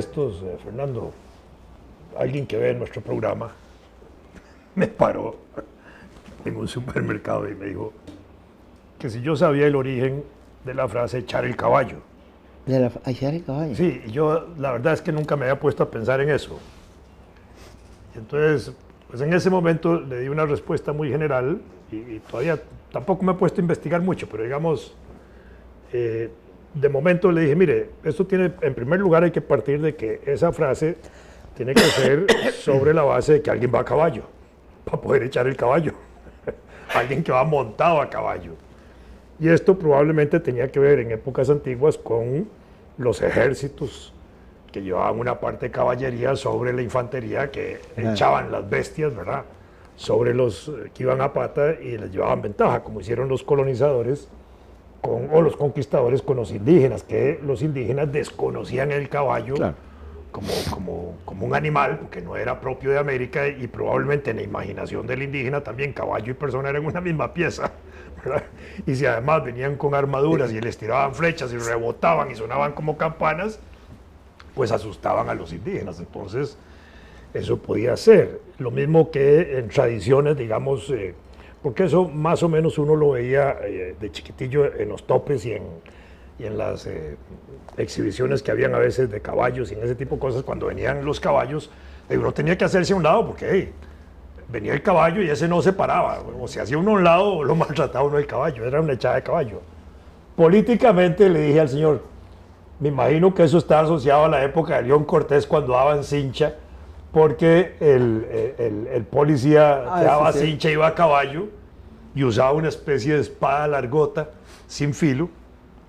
estos, Fernando, alguien que ve nuestro programa, me paró en un supermercado y me dijo que si yo sabía el origen de la frase echar el caballo. ¿Echar el caballo? Sí, y yo la verdad es que nunca me había puesto a pensar en eso. Y entonces, pues en ese momento le di una respuesta muy general y todavía tampoco me he puesto a investigar mucho, pero digamos, de momento le dije, mire, esto tiene, en primer lugar hay que partir de que esa frase tiene que ser sobre la base de que alguien va a caballo, para poder echar el caballo. Alguien que va montado a caballo. Y esto probablemente tenía que ver en épocas antiguas con los ejércitos que llevaban una parte de caballería sobre la infantería que echaban las bestias, ¿verdad? Sobre los que iban a pata y les llevaban ventaja, como hicieron los colonizadores o los conquistadores con los indígenas, que los indígenas desconocían el caballo. Claro. Como un animal, porque no era propio de América y probablemente en la imaginación del indígena también caballo y persona eran una misma pieza, ¿verdad? Y si además venían con armaduras y les tiraban flechas y rebotaban y sonaban como campanas, pues asustaban a los indígenas. Entonces, eso podía ser. Lo mismo que en tradiciones, digamos, porque eso más o menos uno lo veía de chiquitillo en los topes y en las exhibiciones que habían a veces de caballos y en ese tipo de cosas, cuando venían los caballos, uno tenía que hacerse a un lado porque hey, venía el caballo y ese no se paraba, o se hacía uno a un lado o lo maltrataba uno el caballo, era una echada de caballo. Políticamente le dije al señor, me imagino que eso está asociado a la época de León Cortés cuando daban cincha, porque el policía que daba cincha iba a caballo y usaba una especie de espada largota sin filo,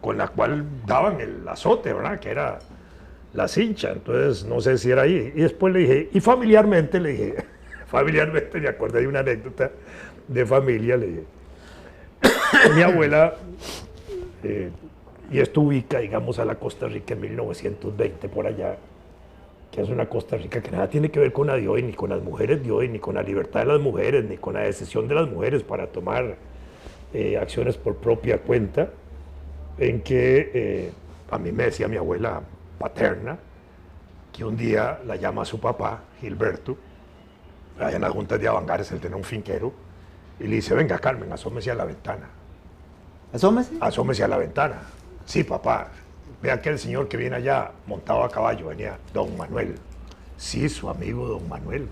con la cual daban el azote, ¿verdad? Que era la cincha. Entonces, no sé si era ahí. Y después le dije, y familiarmente le dije, familiarmente me acordé de una anécdota de familia, le dije, mi abuela, y esto ubica, digamos, a la Costa Rica en 1920, por allá, que es una Costa Rica que nada tiene que ver con la de hoy, ni con las mujeres de hoy, ni con la libertad de las mujeres, ni con la decisión de las mujeres para tomar acciones por propia cuenta, en que a mí me decía mi abuela paterna que un día la llama a su papá, Gilberto, allá en las juntas de Avangares, él tenía un finquero, y le dice, venga Carmen, asómese a la ventana. ¿Asómese? Asómese a la ventana. Sí, papá, vea que el señor que viene allá montado a caballo, venía don Manuel. Sí, su amigo don Manuel,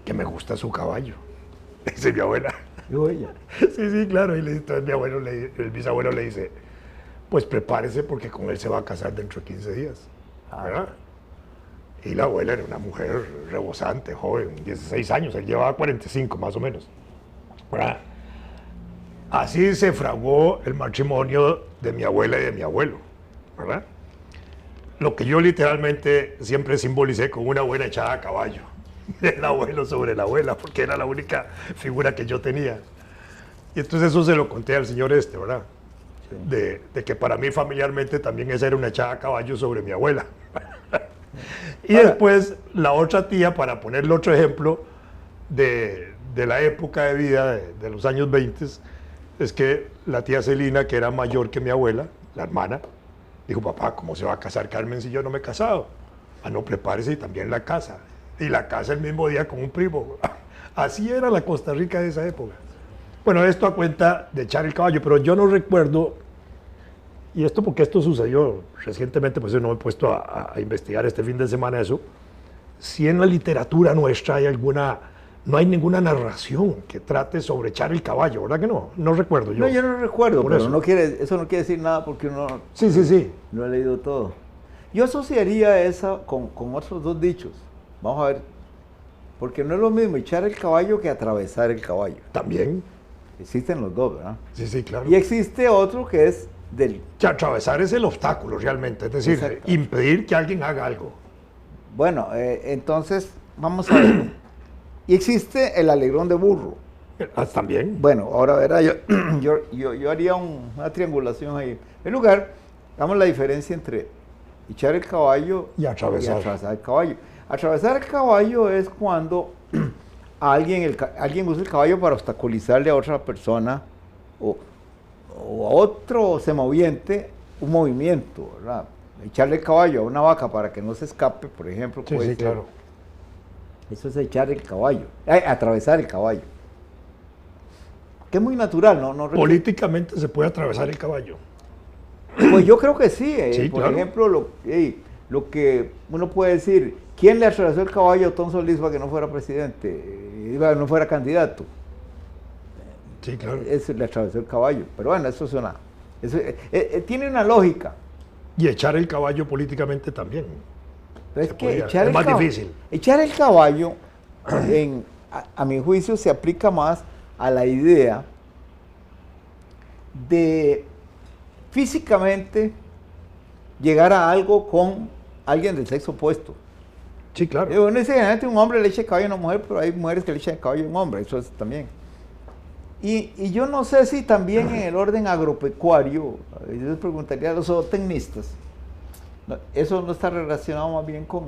que me gusta su caballo. Dice mi abuela. Sí, claro, y entonces mi abuelo, el bisabuelo le dice, pues prepárese porque con él se va a casar dentro de 15 días, ¿verdad? Y la abuela era una mujer rebosante, joven, 16 años, él llevaba 45 más o menos, ¿verdad? Así se fraguó el matrimonio de mi abuela y de mi abuelo, ¿verdad? Lo que yo literalmente siempre simbolicé con una buena echada a caballo, del abuelo sobre la abuela, porque era la única figura que yo tenía. Y entonces eso se lo conté al señor ¿verdad? De que para mí familiarmente también esa era una echada a caballo sobre mi abuela. Y después la otra tía, para ponerle otro ejemplo de la época de vida de los años 20, es que la tía Celina, que era mayor que mi abuela, la hermana, dijo, papá, ¿cómo se va a casar Carmen si yo no me he casado? Ah, no, prepárese y también la casa. Y la casa el mismo día con un primo. Así era la Costa Rica de esa época. Bueno, esto a cuenta de echar el caballo, pero yo no recuerdo, y esto porque esto sucedió recientemente, pues yo no me he puesto a investigar este fin de semana eso, si en la literatura nuestra hay no hay ninguna narración que trate sobre echar el caballo, ¿verdad que no? No recuerdo yo. No, yo no recuerdo, pero eso no quiere decir nada porque uno sí. no ha leído todo. Yo asociaría esa con otros dos dichos. Vamos a ver, porque no es lo mismo echar el caballo que atravesar el caballo. También. Existen los dos, ¿verdad? Sí, claro. Y existe otro que es del... Atravesar es el obstáculo realmente, es decir, impedir que alguien haga algo. Bueno, entonces, vamos a ver. Y existe el alegrón de burro. También. Bueno, ahora verá, yo haría una triangulación ahí. En lugar, damos la diferencia entre echar el caballo y atravesar el caballo. Atravesar el caballo es cuando alguien usa el caballo para obstaculizarle a otra persona o a otro semoviente un movimiento, ¿verdad? echarle el caballo a una vaca para que no se escape, por ejemplo, Sí, puede sí, ser. claro. Eso es echar el caballo, atravesar el caballo. Que es muy natural, ¿no? Políticamente se puede atravesar el caballo. Pues yo creo que sí. Sí, Por claro. ejemplo, lo que uno puede decir, ¿quién le atravesó el caballo a Tom Solís para que no fuera presidente, no fuera candidato? Sí, claro. Ese le atravesó el caballo. Pero bueno, eso es una... tiene una lógica. Y echar el caballo políticamente también. Pero es Se que podría. echar Es el más caballo, difícil. echar el caballo, a mi juicio, se aplica más a la idea de físicamente llegar a algo con alguien del sexo opuesto. Sí, claro. Uno dice, generalmente un hombre le echa el caballo a una mujer, pero hay mujeres que le echan el caballo a un hombre, eso es también. Y yo no sé si también en el orden agropecuario, yo les preguntaría a los zootecnistas, eso no está relacionado más bien con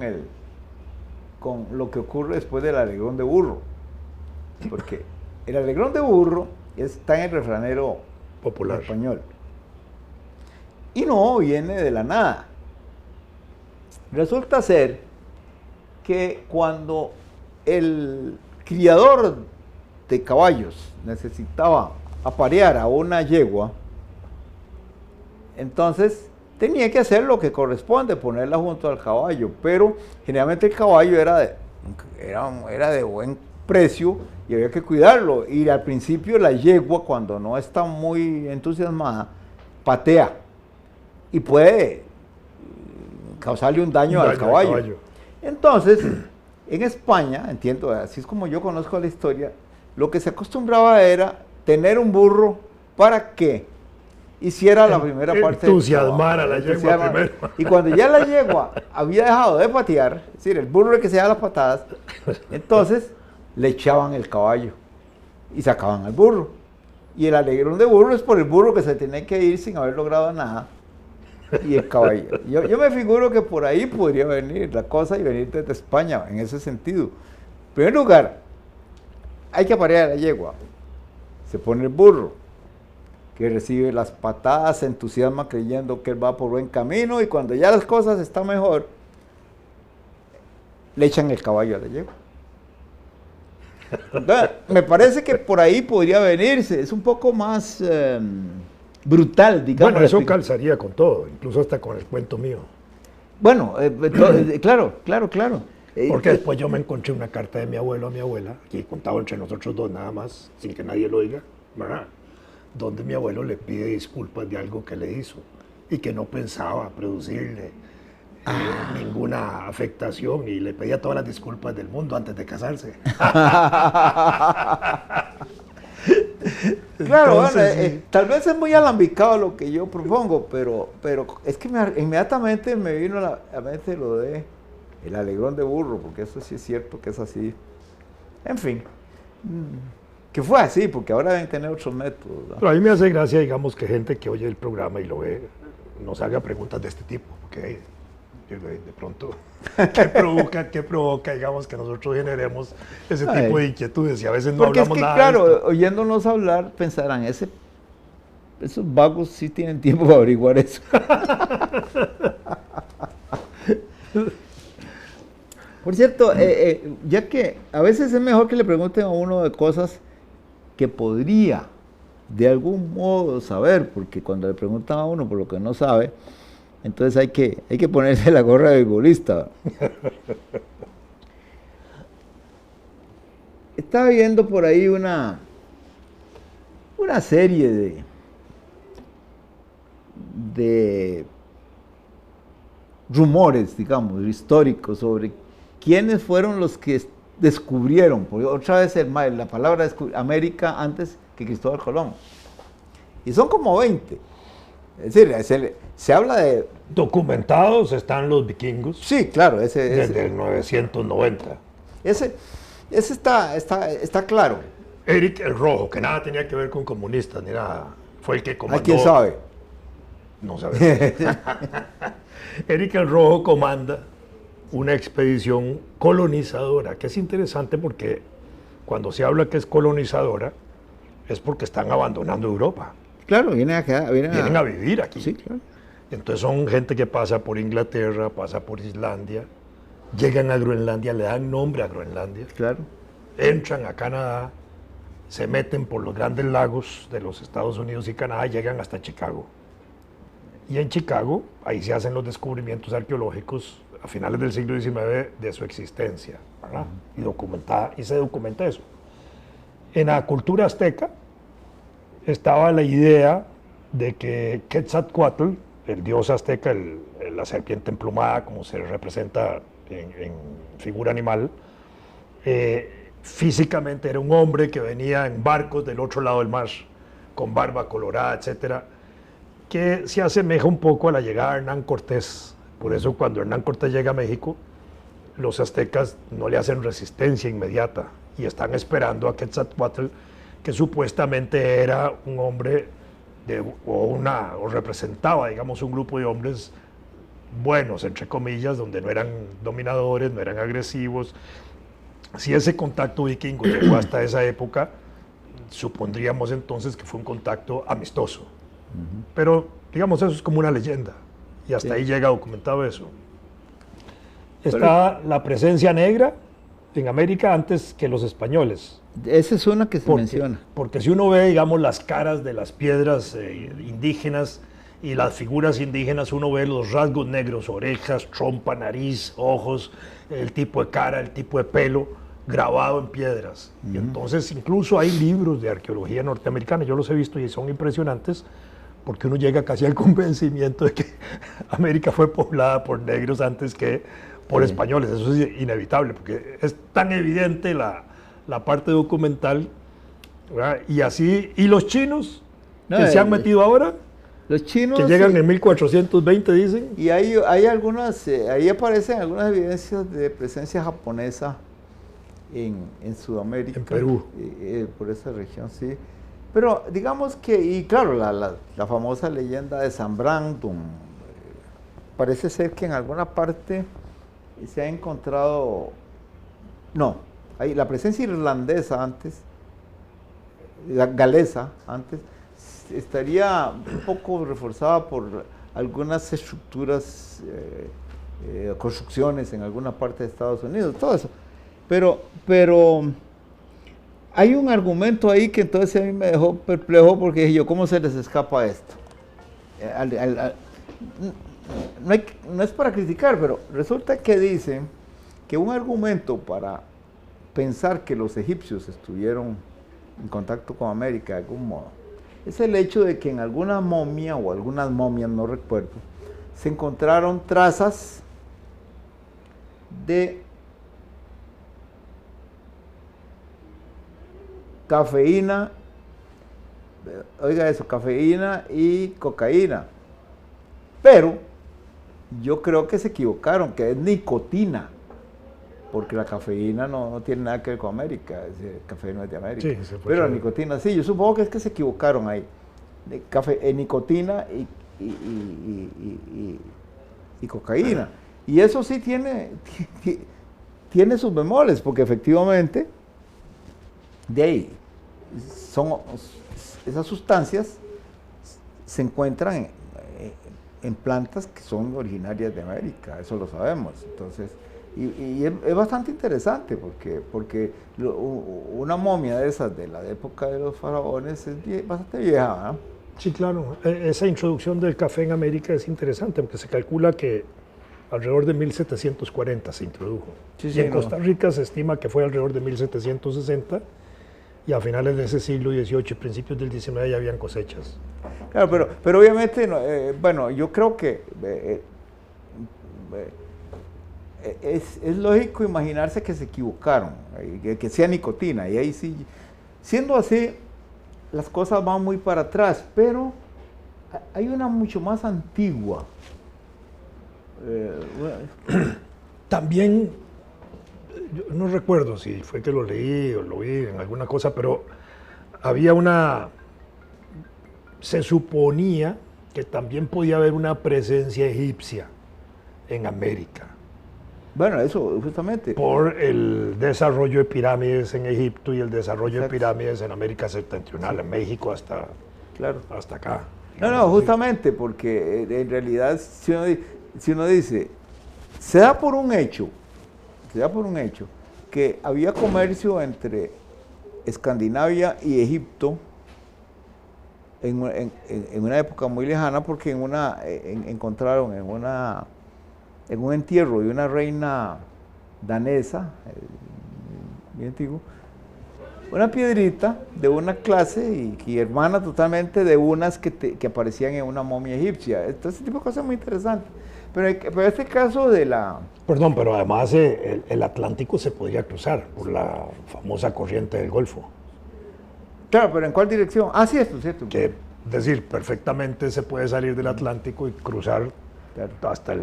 lo que ocurre después del alegrón de burro. Porque el alegrón de burro está en el refranero Popular. español. Y no viene de la nada. Resulta ser que cuando el criador de caballos necesitaba aparear a una yegua, entonces tenía que hacer lo que corresponde, ponerla junto al caballo, pero generalmente el caballo era de buen precio y había que cuidarlo. Y al principio la yegua, cuando no está muy entusiasmada, patea y puede causarle un daño al caballo. Entonces, en España, entiendo, así es como yo conozco la historia, lo que se acostumbraba era tener un burro para que hiciera la primera parte entusiasmar a la yegua primero. Y cuando ya la yegua había dejado de patear, es decir, el burro el que se daba las patadas, entonces le echaban el caballo y sacaban al burro. Y el alegrón de burro es por el burro que se tenía que ir sin haber logrado nada. Y el caballo. Yo me figuro que por ahí podría venir la cosa y venir desde España en ese sentido. En primer lugar, hay que aparear a la yegua. Se pone el burro, que recibe las patadas, se entusiasma creyendo que él va por buen camino y cuando ya las cosas están mejor, le echan el caballo a la yegua. Entonces, me parece que por ahí podría venirse. Es un poco más brutal, digamos. Bueno, eso calzaría con todo, incluso hasta con el cuento mío. Bueno, claro. Porque después yo me encontré una carta de mi abuelo a mi abuela, aquí contado entre nosotros dos nada más, sin que nadie lo oiga, ¿verdad? Donde mi abuelo le pide disculpas de algo que le hizo y que no pensaba producirle ninguna afectación y le pedía todas las disculpas del mundo antes de casarse. Claro, Entonces, bueno, sí. tal vez es muy alambicado lo que yo propongo, pero es que inmediatamente me vino a la mente lo de el alegrón de burro, porque eso sí es cierto que es así. En fin, que fue así, porque ahora deben tener otros métodos, ¿no? Pero a mí me hace gracia, digamos, que gente que oye el programa y lo ve, nos haga preguntas de este tipo, porque de pronto, ¿qué provoca, digamos, que nosotros generemos ese tipo de inquietudes? Y a veces no Porque hablamos es que, nada claro, de esto. oyéndonos hablar, pensarán, esos vagos sí tienen tiempo para averiguar eso. Por cierto, ya que a veces es mejor que le pregunten a uno de cosas que podría de algún modo saber, porque cuando le preguntan a uno por lo que no sabe, entonces hay que ponerse la gorra de futbolista. Estaba viendo por ahí una serie de rumores, digamos, históricos sobre quiénes fueron los que descubrieron, porque otra vez la palabra América antes que Cristóbal Colón. Y son como 20. Es decir, se habla de... Documentados están los vikingos Sí, claro, desde el 990. ese está claro. Eric el Rojo, que nada tenía que ver con comunistas, ni nada, fue el que comandó. ¿Quién sabe? No sabe. Eric el Rojo comanda una expedición colonizadora, que es interesante porque cuando se habla que es colonizadora, es porque están abandonando Europa. Claro, vienen Vienen a vivir aquí. Sí, claro. Entonces son gente que pasa por Inglaterra, pasa por Islandia, llegan a Groenlandia, le dan nombre a Groenlandia, Claro. entran a Canadá, se meten por los grandes lagos de los Estados Unidos y Canadá, llegan hasta Chicago. Y en Chicago, ahí se hacen los descubrimientos arqueológicos a finales del siglo XIX de su existencia, ¿verdad? Y se documenta eso. En la cultura azteca estaba la idea de que Quetzalcóatl, el dios azteca, la serpiente emplumada, como se representa en figura animal, físicamente era un hombre que venía en barcos del otro lado del mar, con barba colorada, etcétera, que se asemeja un poco a la llegada de Hernán Cortés. Por eso cuando Hernán Cortés llega a México, los aztecas no le hacen resistencia inmediata y están esperando a Quetzalcóatl, que supuestamente era un hombre o representaba, digamos, un grupo de hombres buenos, entre comillas, donde no eran dominadores, no eran agresivos. Si ese contacto vikingo llegó hasta esa época, supondríamos entonces que fue un contacto amistoso. Pero, digamos, eso es como una leyenda, y hasta ahí llega documentado eso. Está la presencia negra en América antes que los españoles. Esa es una que se menciona. Porque si uno ve, digamos, las caras de las piedras indígenas y las figuras indígenas, uno ve los rasgos negros, orejas, trompa, nariz, ojos, el tipo de cara, el tipo de pelo, grabado en piedras. Y entonces incluso hay libros de arqueología norteamericana, yo los he visto y son impresionantes, porque uno llega casi al convencimiento de que América fue poblada por negros antes que por españoles. Eso es inevitable, porque es tan evidente la parte documental, ¿verdad? Y así, y los chinos, que se han metido ahora, los chinos que llegan en 1420, dicen. Y hay algunas, ahí aparecen algunas evidencias de presencia japonesa en Sudamérica. En Perú. Por esa región, sí. Pero digamos que, y claro, la famosa leyenda de San Brandon, parece ser que en alguna parte se ha encontrado, no, hay la presencia irlandesa antes, la galesa antes, estaría un poco reforzada por algunas estructuras, construcciones en alguna parte de Estados Unidos, todo eso. Pero hay un argumento ahí que entonces a mí me dejó perplejo, porque dije yo, ¿cómo se les escapa esto? No es para criticar, pero resulta que dicen que un argumento para pensar que los egipcios estuvieron en contacto con América de algún modo es el hecho de que en alguna momia o algunas momias, no recuerdo, se encontraron trazas de cafeína, oiga eso, cafeína y cocaína, pero yo creo que se equivocaron, que es nicotina, porque la cafeína no tiene nada que ver con América, el café no es de América, Sí, pero la nicotina sí, yo supongo que es que se equivocaron ahí, nicotina y cocaína, y eso sí tiene sus bemoles, porque efectivamente de ahí esas sustancias se encuentran en plantas que son originarias de América, eso lo sabemos. Entonces, y es bastante interesante porque una momia de esas de la época de los faraones es bastante vieja, ¿verdad? Sí, claro. Esa introducción del café en América es interesante, porque se calcula que alrededor de 1740 se introdujo. Sí, y en Costa Rica se estima que fue alrededor de 1760, y a finales de ese siglo XVIII, principios del XIX, ya habían cosechas. Claro, pero obviamente, bueno, yo creo que es lógico imaginarse que se equivocaron, que sea nicotina, y ahí sí, siendo así, las cosas van muy para atrás, pero hay una mucho más antigua. También, yo no recuerdo si fue que lo leí o lo vi en alguna cosa, pero había se suponía que también podía haber una presencia egipcia en América. Bueno, eso justamente. Por el desarrollo de pirámides en Egipto y el desarrollo Exacto. de pirámides en América septentrional, en México hasta Claro. acá. No, justamente, porque en realidad si uno dice, se da por un hecho que había comercio entre Escandinavia y Egipto en una época muy lejana, porque encontraron en un entierro de una reina danesa, bien antiguo, una piedrita de una clase y hermana totalmente de unas que aparecían en una momia egipcia. Entonces, ese tipo de cosas muy interesantes. Pero este caso de la... Perdón, pero además el Atlántico se podría cruzar por la famosa corriente del Golfo. Claro, pero ¿en cuál dirección? Ah, sí, esto es cierto. Que, es decir, perfectamente se puede salir del Atlántico y cruzar hasta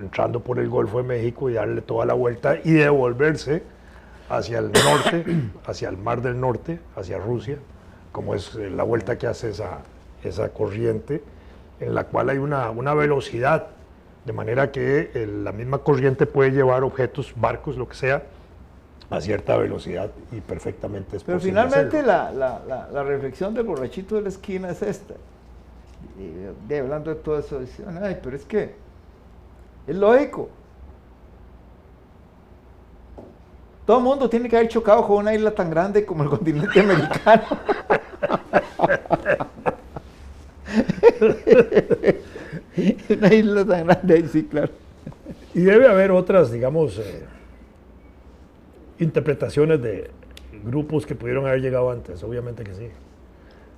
entrando por el Golfo de México y darle toda la vuelta y devolverse hacia el norte, hacia el Mar del Norte, hacia Rusia, como es la vuelta que hace esa corriente, en la cual hay una velocidad, de manera que la misma corriente puede llevar objetos, barcos, lo que sea, a cierta velocidad y perfectamente es Pero posible finalmente hacerlo. la reflexión del borrachito de la esquina es esta. Y hablando de todo eso, dicen, ay, pero es que es lógico. Todo el mundo tiene que haber chocado con una isla tan grande como el continente americano. Una isla tan grande, sí, claro. Y debe haber otras, digamos, interpretaciones de grupos que pudieron haber llegado antes, obviamente que sí.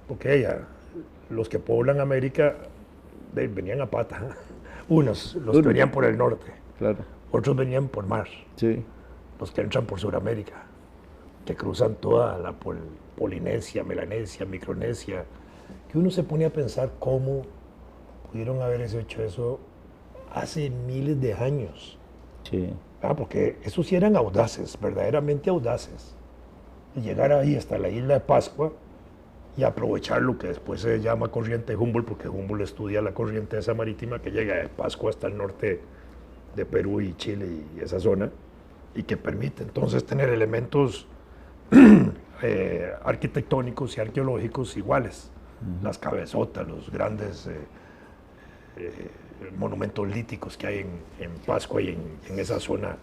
Porque los que poblan América venían a pata. Unos, los que venían por el norte, Claro. otros venían por mar. Sí. Los que entran por Sudamérica, que cruzan toda la Polinesia, Melanesia, Micronesia, que uno se pone a pensar cómo pudieron haber hecho eso hace miles de años. Sí. Porque esos sí eran audaces, verdaderamente audaces. Y llegar ahí hasta la isla de Pascua y aprovechar lo que después se llama corriente Humboldt, porque Humboldt estudia la corriente esa marítima que llega de Pascua hasta el norte de Perú y Chile y esa zona, y que permite entonces tener elementos arquitectónicos y arqueológicos iguales. Las cabezotas, los grandes monumentos líticos que hay en Pascua y en esa zona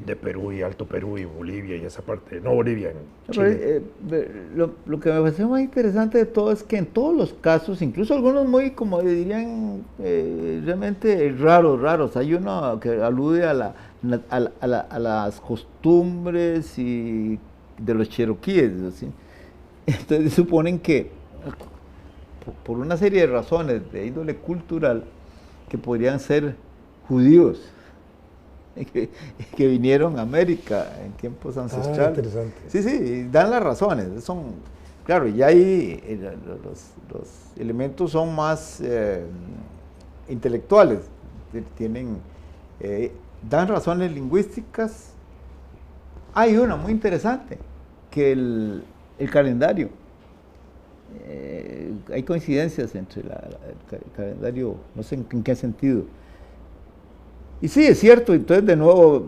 de Perú y Alto Perú y Bolivia y esa parte, no Bolivia, en Chile. Lo que me parece más interesante de todo es que en todos los casos, incluso algunos muy, como dirían, realmente raros, hay uno que alude a las costumbres y de los cheroquíes, ¿sí? Entonces suponen que por una serie de razones de índole cultural que podrían ser judíos que vinieron a América en tiempos ancestrales. Interesante. Sí, dan las razones. Claro, y ahí los elementos son más intelectuales, dan razones lingüísticas. Hay una muy interesante, que el calendario. Hay coincidencias entre el calendario, no sé en qué sentido. Y sí, es cierto, entonces de nuevo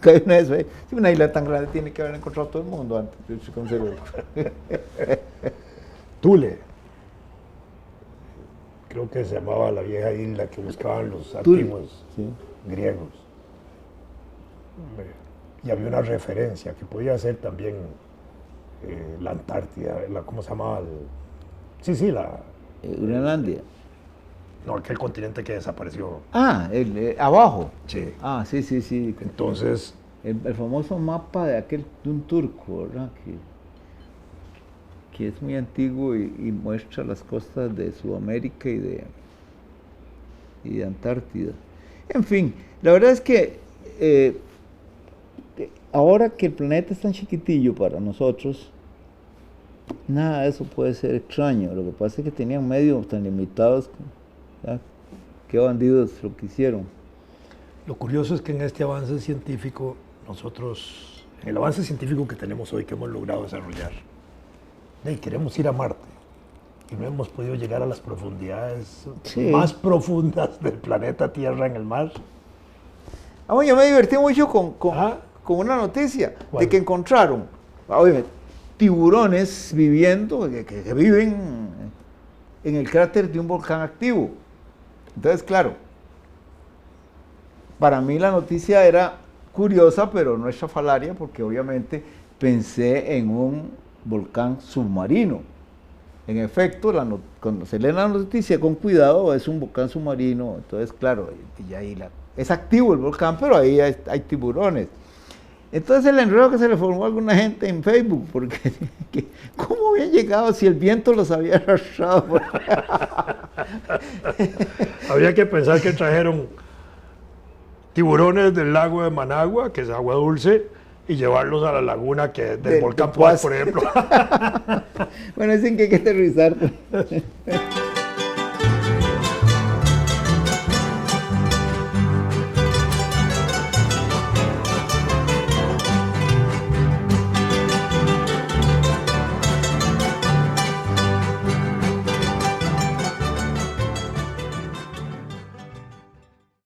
cae una de eso, si una isla tan grande tiene que haber encontrado todo el mundo antes de irse con Cero. Tule, creo que se llamaba la vieja isla que buscaban los antiguos griegos. Y había una referencia que podía ser también la Antártida, ¿cómo se llamaba? Groenlandia. No, aquel continente que desapareció. Abajo. Sí. Sí. Entonces, el famoso mapa de un turco, ¿verdad? Que es muy antiguo y muestra las costas de Sudamérica y de Antártida. En fin, la verdad es que ahora que el planeta es tan chiquitillo para nosotros, nada de eso puede ser extraño. Lo que pasa es que tenían medios tan limitados. Qué bandidos lo que hicieron. Lo curioso es que en este avance científico, en el avance científico que tenemos hoy, que hemos logrado desarrollar, queremos ir a Marte y no hemos podido llegar a las profundidades más profundas del planeta Tierra en el mar. Yo me divertí mucho con una noticia de que encontraron tiburones viviendo, que viven en el cráter de un volcán activo. Entonces, claro, para mí la noticia era curiosa, pero no estrafalaria, porque obviamente pensé en un volcán submarino. En efecto, cuando se lee la noticia con cuidado, es un volcán submarino. Entonces, claro, es activo el volcán, pero ahí hay tiburones. Entonces el enredo que se le formó a alguna gente en Facebook, porque ¿cómo habían llegado si el viento los había arrastrado? Había que pensar que trajeron tiburones del lago de Managua, que es agua dulce, y llevarlos a la laguna del volcán Poás, por ejemplo. Bueno, dicen que hay que aterrizar.